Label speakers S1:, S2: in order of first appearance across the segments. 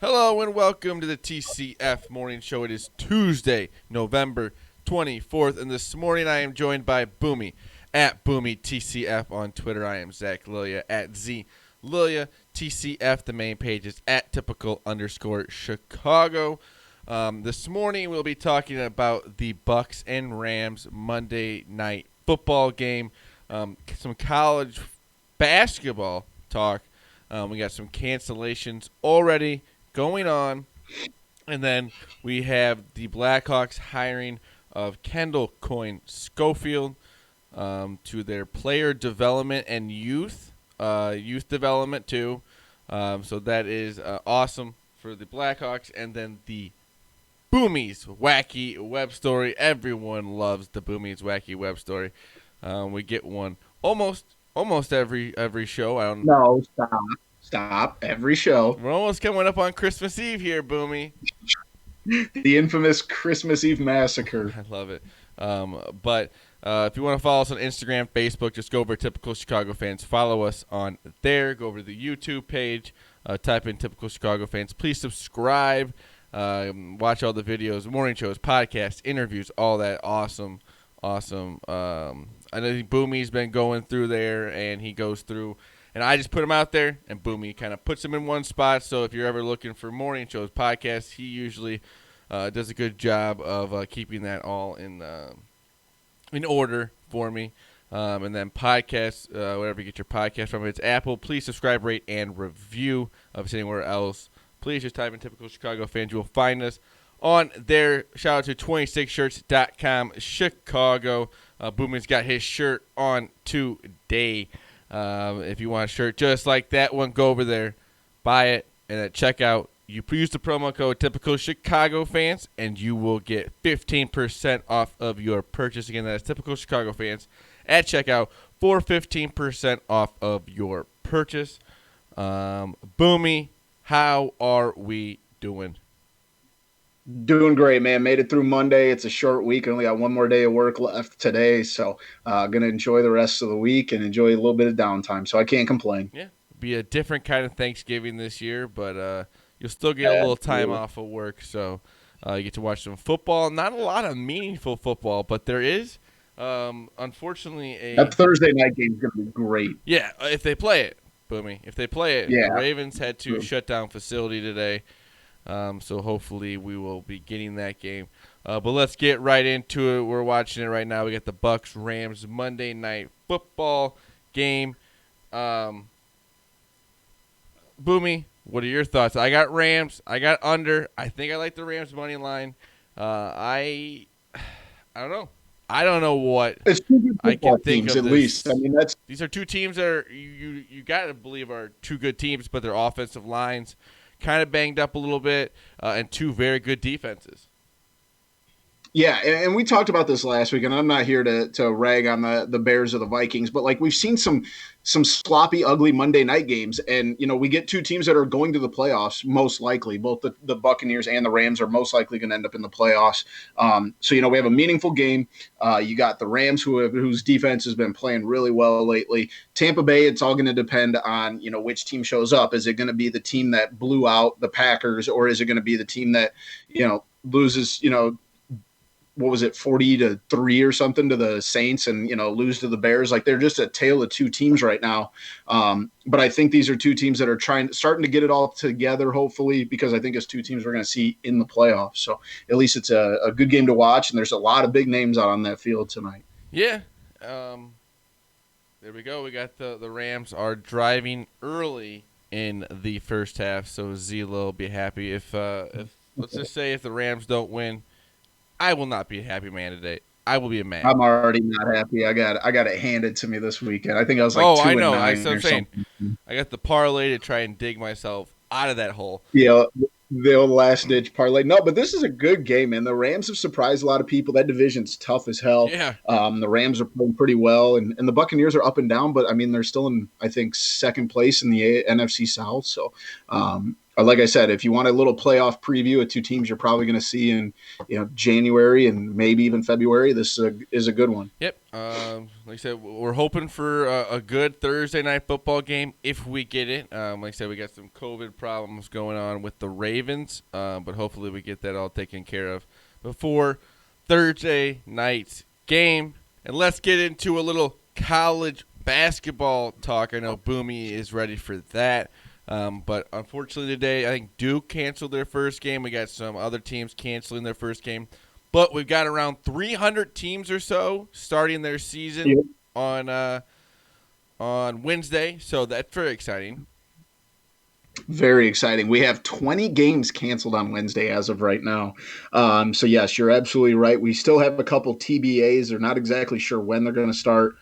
S1: Hello and welcome to the TCF Morning Show. It is Tuesday, November 24th, and this morning I am joined by Boomy at Boomy TCF on Twitter. I am Zach Lilia at Z Lilia TCF. The main page is at typical_Chicago. This morning we'll be talking about the Bucs and Rams Monday night football game. Some college basketball talk. We got some cancellations already going on, and then we have the Blackhawks hiring of Kendall Coyne Schofield to their player development and youth development too. So that is awesome for the Blackhawks, and then the Boomys Wacky Web Story. Everyone loves the Boomys Wacky Web Story. We get one almost every show.
S2: No, stop. Every show.
S1: We're almost coming up on Christmas Eve here, Boomy.
S2: The infamous Christmas Eve massacre.
S1: I love it. But if you want to follow us on Instagram, Facebook, just go over Typical Chicago Fans. Follow us on there. Go over to the YouTube page. Type in Typical Chicago Fans. Please subscribe. Watch all the videos, morning shows, podcasts, interviews, all that awesome. I know Boomy's been going through there, and he goes through. And I just put him out there, and Boomy kind of puts him in one spot. So if you're ever looking for morning shows, podcasts, he usually does a good job of keeping that all in order for me. And then podcasts, wherever you get your podcast from, if it's Apple, please subscribe, rate, and review. If it's anywhere else, please just type in Typical Chicago Fans. You will find us on there. Shout out to 26shirts.com Chicago. Boomy's got his shirt on today. If you want a shirt just like that one, go over there, buy it, and at checkout, you use the promo code Typical Chicago Fans, and you will get 15% off of your purchase. Again, that is Typical Chicago Fans at checkout for 15% off of your purchase. Boomy, how are we doing?
S2: Doing great, man. Made it through Monday. It's a short week. Only got one more day of work left today. So going to enjoy the rest of the week and enjoy a little bit of downtime. So I can't complain.
S1: Yeah, be a different kind of Thanksgiving this year, but you'll still get a little time off of work. So you get to watch some football. Not a lot of meaningful football, but there is, unfortunately,
S2: That Thursday night game is going to be great.
S1: Yeah, if they play it, Boomy. If they play it.
S2: Yeah.
S1: The Ravens had to shut down facility today. So hopefully we will be getting that game. But let's get right into it. We're watching it right now. We got the Bucs Rams Monday night football game. Boomy, what are your thoughts? I got Rams. I got under. I think I like the Rams money line. I don't know. I don't know what
S2: it's two good
S1: I can think
S2: teams,
S1: of.
S2: At least, I mean,
S1: these are two teams that are you got to believe are two good teams, but their offensive lines kind of banged up a little bit, and two very good defenses.
S2: Yeah, and we talked about this last week, and I'm not here to rag on the Bears or the Vikings, but like we've seen some sloppy, ugly Monday night games, and we get two teams that are going to the playoffs most likely. Both the Buccaneers and the Rams are most likely going to end up in the playoffs. So we have a meaningful game. You got the Rams whose defense has been playing really well lately. Tampa Bay, it's all going to depend on which team shows up. Is it going to be the team that blew out the Packers, or is it going to be the team that loses what was it, 40-3 or something to the Saints and, lose to the Bears? Like, they're just a tale of two teams right now. But I think these are two teams that are starting to get it all together, hopefully, because I think it's two teams we're going to see in the playoffs. So at least it's a good game to watch, and there's a lot of big names out on that field tonight.
S1: Yeah. There we go. We got the Rams are driving early in the first half, so Zila will be happy. If let's just say if the Rams don't win, I will not be a happy man today. I will be a man.
S2: I'm already not happy. I got it handed to me this weekend. I think I was like 2-9.
S1: I know. That's what I'm saying. I got the parlay to try and dig myself out of that hole.
S2: Yeah, the old last-ditch parlay. No, but this is a good game, man. The Rams have surprised a lot of people. That division's tough as hell.
S1: Yeah.
S2: The Rams are playing pretty well, and the Buccaneers are up and down, but, I mean, they're still in, I think, second place in the NFC South. So like I said, if you want a little playoff preview of two teams you're probably going to see in January and maybe even February, this is a good one.
S1: Yep. Like I said, we're hoping for a good Thursday night football game if we get it. Like I said, we got some COVID problems going on with the Ravens, but hopefully we get that all taken care of before Thursday night's game. And let's get into a little college basketball talk. I know Boomy is ready for that. But unfortunately today, I think Duke canceled their first game. We got some other teams canceling their first game. But we've got around 300 teams or so starting their season on Wednesday. So that's very exciting.
S2: Very exciting. We have 20 games canceled on Wednesday as of right now. So, yes, you're absolutely right. We still have a couple TBAs. They're not exactly sure when they're going to start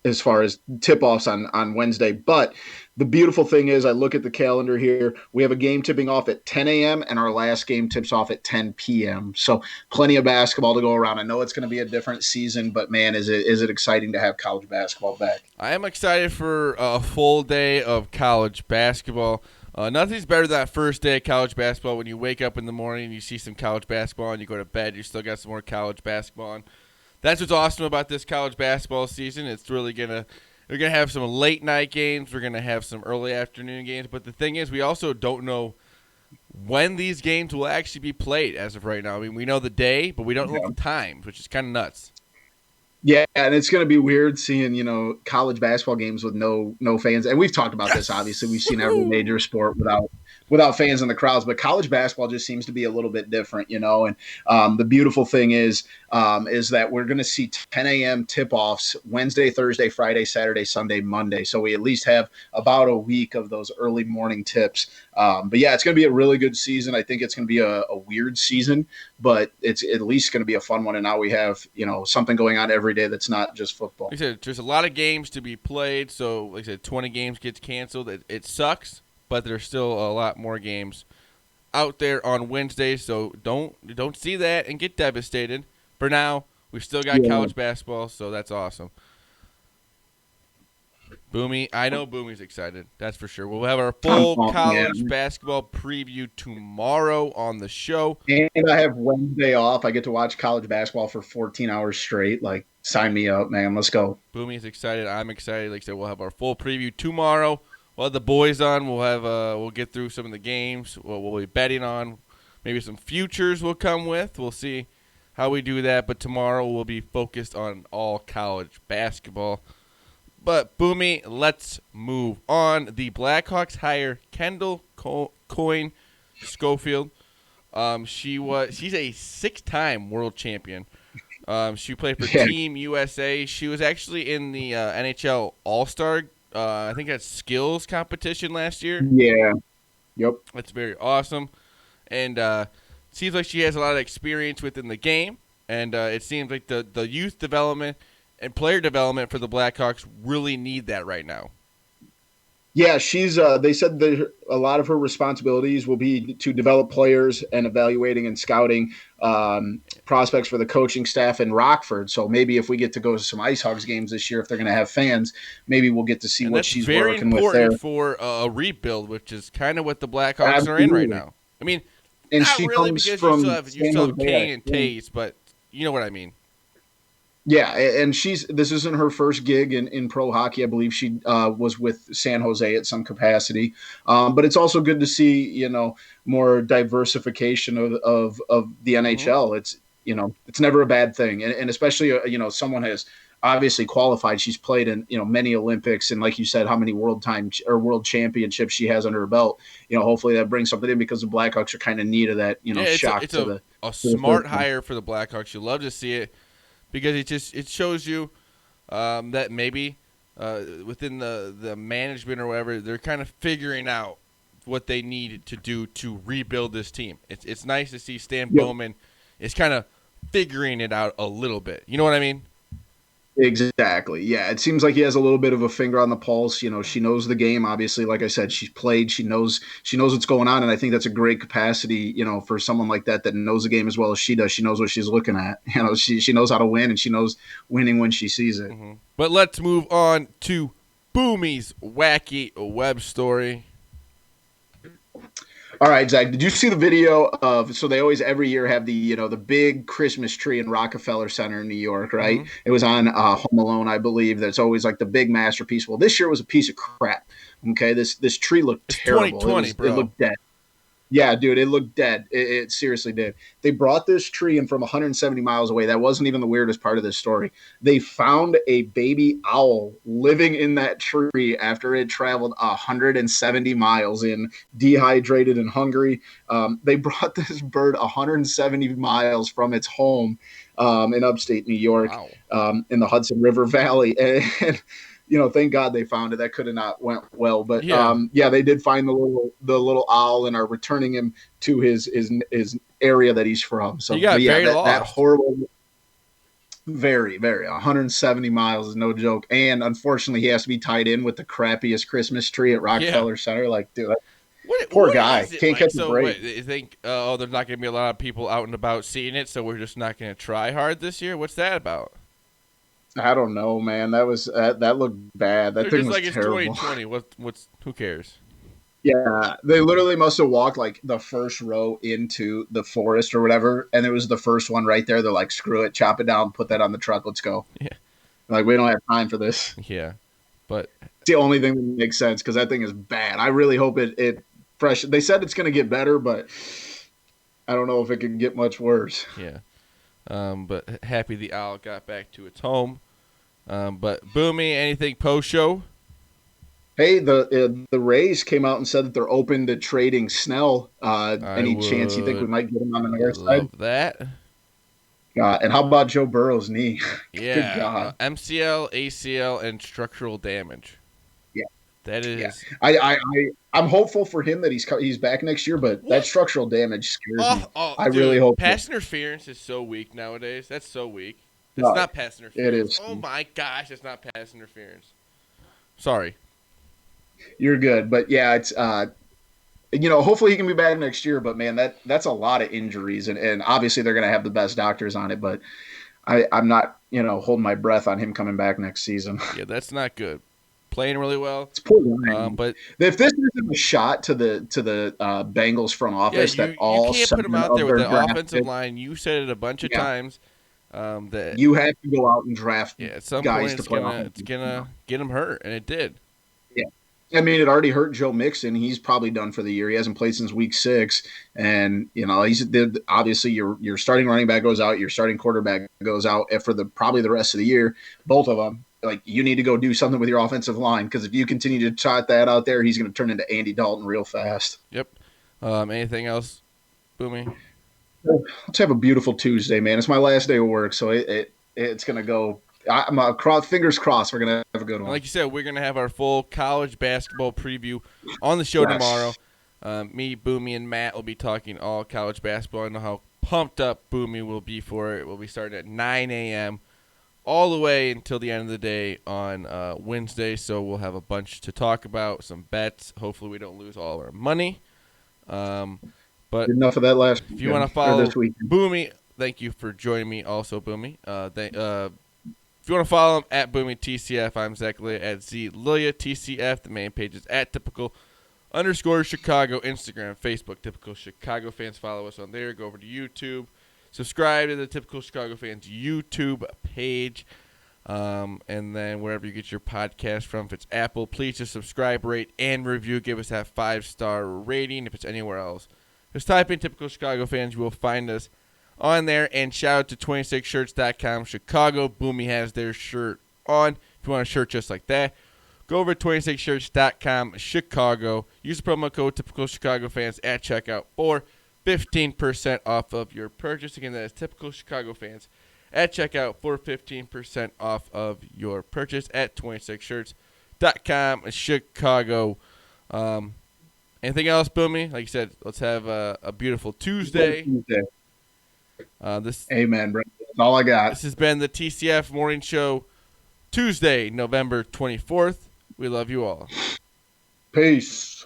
S2: as far as tip-offs on Wednesday. But the beautiful thing is I look at the calendar here. We have a game tipping off at 10 a.m. and our last game tips off at 10 p.m. So plenty of basketball to go around. I know it's going to be a different season, but, man, is it exciting to have college basketball back.
S1: I am excited for a full day of college basketball. Nothing's better than that first day of college basketball when you wake up in the morning, you see some college basketball, and you go to bed, you still got some more college basketball on. That's what's awesome about this college basketball season. It's really we're gonna have some late night games. We're gonna have some early afternoon games. But the thing is, we also don't know when these games will actually be played as of right now. I mean, we know the day, but we don't know the times, which is kind of nuts.
S2: Yeah, and it's going to be weird seeing, college basketball games with no fans. And we've talked about this, obviously. We've seen every major sport without fans in the crowds. But college basketball just seems to be a little bit different, And the beautiful thing is that we're going to see 10 a.m. tip-offs Wednesday, Thursday, Friday, Saturday, Sunday, Monday. So we at least have about a week of those early morning tips. But, yeah, it's going to be a really good season. I think it's going to be a weird season, but it's at least going to be a fun one. And now we have, something going on every day that's not just football.
S1: Like I said, there's a lot of games to be played. So, like I said, 20 games gets canceled. It sucks, but there's still a lot more games out there on Wednesday. So don't see that and get devastated. For now, we've still got college basketball, so that's awesome. Boomy, I know Boomy's excited. That's for sure. We'll have our full college basketball preview tomorrow on the show.
S2: And I have Wednesday off. I get to watch college basketball for 14 hours straight. Like, sign me up, man. Let's go.
S1: Boomy's excited. I'm excited. Like I said, we'll have our full preview tomorrow. We'll have the boys on. We'll get through some of the games. We'll be betting on. Maybe some futures will come with. We'll see how we do that. But tomorrow we'll be focused on all college basketball. But, Boomy, let's move on. The Blackhawks hire Kendall Coyne Schofield. She's a 6-time world champion. She played for Team USA. She was actually in the NHL All-Star, I think that's skills competition last year.
S2: Yeah. Yep.
S1: That's very awesome. And seems like she has a lot of experience within the game. And it seems like the youth development and player development for the Blackhawks really need that right now.
S2: Yeah, she's. They said that a lot of her responsibilities will be to develop players and evaluating and scouting prospects for the coaching staff in Rockford. So maybe if we get to go to some Ice Hogs games this year, if they're going to have fans, maybe we'll get to see what she's working with there.
S1: That's very important for a rebuild, which is kind of what the Blackhawks are in right now. I mean,
S2: and
S1: not
S2: she
S1: really
S2: comes
S1: because
S2: from
S1: you still have Kane and Taze, but you know what I mean.
S2: Yeah, and this isn't her first gig in pro hockey. I believe she was with San Jose at some capacity. But it's also good to see, more diversification of the NHL. It's never a bad thing. And especially, someone has obviously qualified. She's played in, many Olympics. And like you said, how many world championships she has under her belt. Hopefully that brings something in because the Blackhawks are kind of neat of that, shock
S1: it's
S2: to
S1: a smart hire for the Blackhawks. You love to see it. Because it shows you that maybe within the management or whatever, they're kind of figuring out what they need to do to rebuild this team. It's nice to see Stan Bowman is kind of figuring it out a little bit. You know what I mean?
S2: Exactly. Yeah, it seems like he has a little bit of a finger on the pulse. She knows the game. Obviously, like I said, she's played. She knows what's going on, and I think that's a great capacity. For someone like that knows the game as well as she does. She knows what she's looking at. She knows how to win, and she knows winning when she sees it.
S1: Mm-hmm. But let's move on to Boomys Wacky Web Story.
S2: All right, Zach, did you see the video of, so they always every year have the big Christmas tree in Rockefeller Center in New York, right?
S1: Mm-hmm.
S2: It was on Home Alone, I believe. That's always like the big masterpiece. Well, this year was a piece of crap. Okay, this tree looked
S1: It's
S2: terrible.
S1: 2020,
S2: It
S1: bro.
S2: looked dead. Yeah, dude, it looked dead. It seriously did. They brought this tree in from 170 miles away. That wasn't even the weirdest part of this story. They found a baby owl living in that tree after it traveled 170 miles in, dehydrated and hungry. They brought this bird 170 miles from its home in upstate New York,
S1: Wow.
S2: in the Hudson River Valley. And thank God they found it. That could have not went well, but
S1: Yeah.
S2: yeah, they did find the little owl and are returning him to his area that he's from.
S1: He
S2: So,
S1: got
S2: but yeah,
S1: very
S2: that
S1: lost.
S2: horrible, very 170 miles is no joke, and unfortunately, he has to be tied in with the crappiest Christmas tree at
S1: Yeah.
S2: Rockefeller Center. Like, dude, poor
S1: What
S2: guy
S1: is it
S2: can't
S1: like?
S2: catch a
S1: So
S2: break.
S1: what? You think? There's not gonna be a lot of people out and about seeing it, so we're just not gonna try hard this year. What's that about?
S2: I don't know, man. That looked bad. That
S1: They're
S2: thing
S1: just
S2: was
S1: like it's
S2: terrible.
S1: 2020. What's who cares?
S2: Yeah, they literally must have walked like the first row into the forest or whatever, and it was the first one right there. They're like, "Screw it, chop it down, put that on the truck, let's go."
S1: Yeah.
S2: Like, we don't have time for this. It's
S1: Yeah. But
S2: the only thing that makes sense because that thing is bad. I really hope it fresh. They said it's going to get better, but I don't know if it can get much worse.
S1: yeah. But happy the owl got back to its home. But Boomy, anything post show?
S2: Hey, the Rays came out and said that they're open to trading Snell.
S1: I
S2: Any chance you think we
S1: would
S2: might get him on the north side?
S1: love that.
S2: And how about Joe Burrow's knee? Good
S1: Yeah.
S2: God.
S1: MCL, ACL, and structural damage.
S2: Yeah.
S1: That
S2: Yeah,
S1: is.
S2: I'm hopeful for him that he's back next year, but that
S1: What?
S2: structural damage scares me. I
S1: Dude,
S2: really hope
S1: pass interference is so weak nowadays. That's so weak. That's
S2: no,
S1: not pass
S2: it
S1: interference.
S2: is.
S1: Oh my gosh, it's not pass interference. Sorry.
S2: You're good, but yeah, it's hopefully he can be back next year. But man, that's a lot of injuries, and obviously they're going to have the best doctors on it. But I'm not holding my breath on him coming back next season.
S1: Yeah, that's not good. Playing really well.
S2: It's poor Ryan.
S1: But
S2: If this isn't a shot to the Bengals front
S1: yeah,
S2: office that
S1: you
S2: all
S1: can't put him
S2: seven
S1: out
S2: of
S1: there with
S2: their
S1: that
S2: draft
S1: offensive
S2: picks,
S1: line. You said it a bunch of
S2: yeah,
S1: times. That
S2: you have to go out and draft
S1: yeah, at some
S2: guys
S1: point
S2: to
S1: it's
S2: play
S1: gonna
S2: offense.
S1: it's gonna get him hurt, and it did.
S2: Yeah. I mean, it already hurt Joe Mixon. He's probably done for the year. He hasn't played since week 6, and he's obviously your starting running back goes out, your starting quarterback goes out for probably the rest of the year. Both of them, like, you need to go do something with your offensive line because if you continue to trot that out there, he's going to turn into Andy Dalton real fast.
S1: Yep. Anything else, Boomy?
S2: Let's have a beautiful Tuesday, man. It's my last day of work, so it's going to go. Fingers crossed we're going to have a good
S1: And
S2: one.
S1: like you said, we're gonna have our full college basketball preview on the show tomorrow. Me, Boomy, and Matt will be talking all college basketball. I know how pumped up Boomy will be for it. We'll be starting at 9 a.m. all the way until the end of the day on Wednesday. So we'll have a bunch to talk about, some bets. Hopefully we don't lose all our money. But
S2: Enough of that last.
S1: if you want to follow
S2: this week,
S1: Boomy, thank you for joining me also, Boomy. If you want to follow him at Boomy TCF, I'm Zach Lilia at ZLilia TCF. The main page is at typical_Chicago, Instagram, Facebook, Typical Chicago Fans. Follow us on there. Go over to YouTube. Subscribe to the Typical Chicago Fans YouTube page. And then wherever you get your podcast from, if it's Apple, please just subscribe, rate, and review. Give us that 5-star rating. If it's anywhere else, just type in Typical Chicago Fans. You will find us on there. And shout out to 26shirts.com Chicago. Boomy has their shirt on. If you want a shirt just like that, go over to 26shirts.com Chicago. Use the promo code Typical Chicago Fans at checkout for 15% off of your purchase. Again, that is Typical Chicago Fans at checkout for 15% off of your purchase at 26shirts.com Chicago. Anything else, Boomy? Like you said, let's have a beautiful Tuesday.
S2: Amen, bro. That's all I got.
S1: This has been the TCF Morning Show, Tuesday, November 24th. We love you all.
S2: Peace.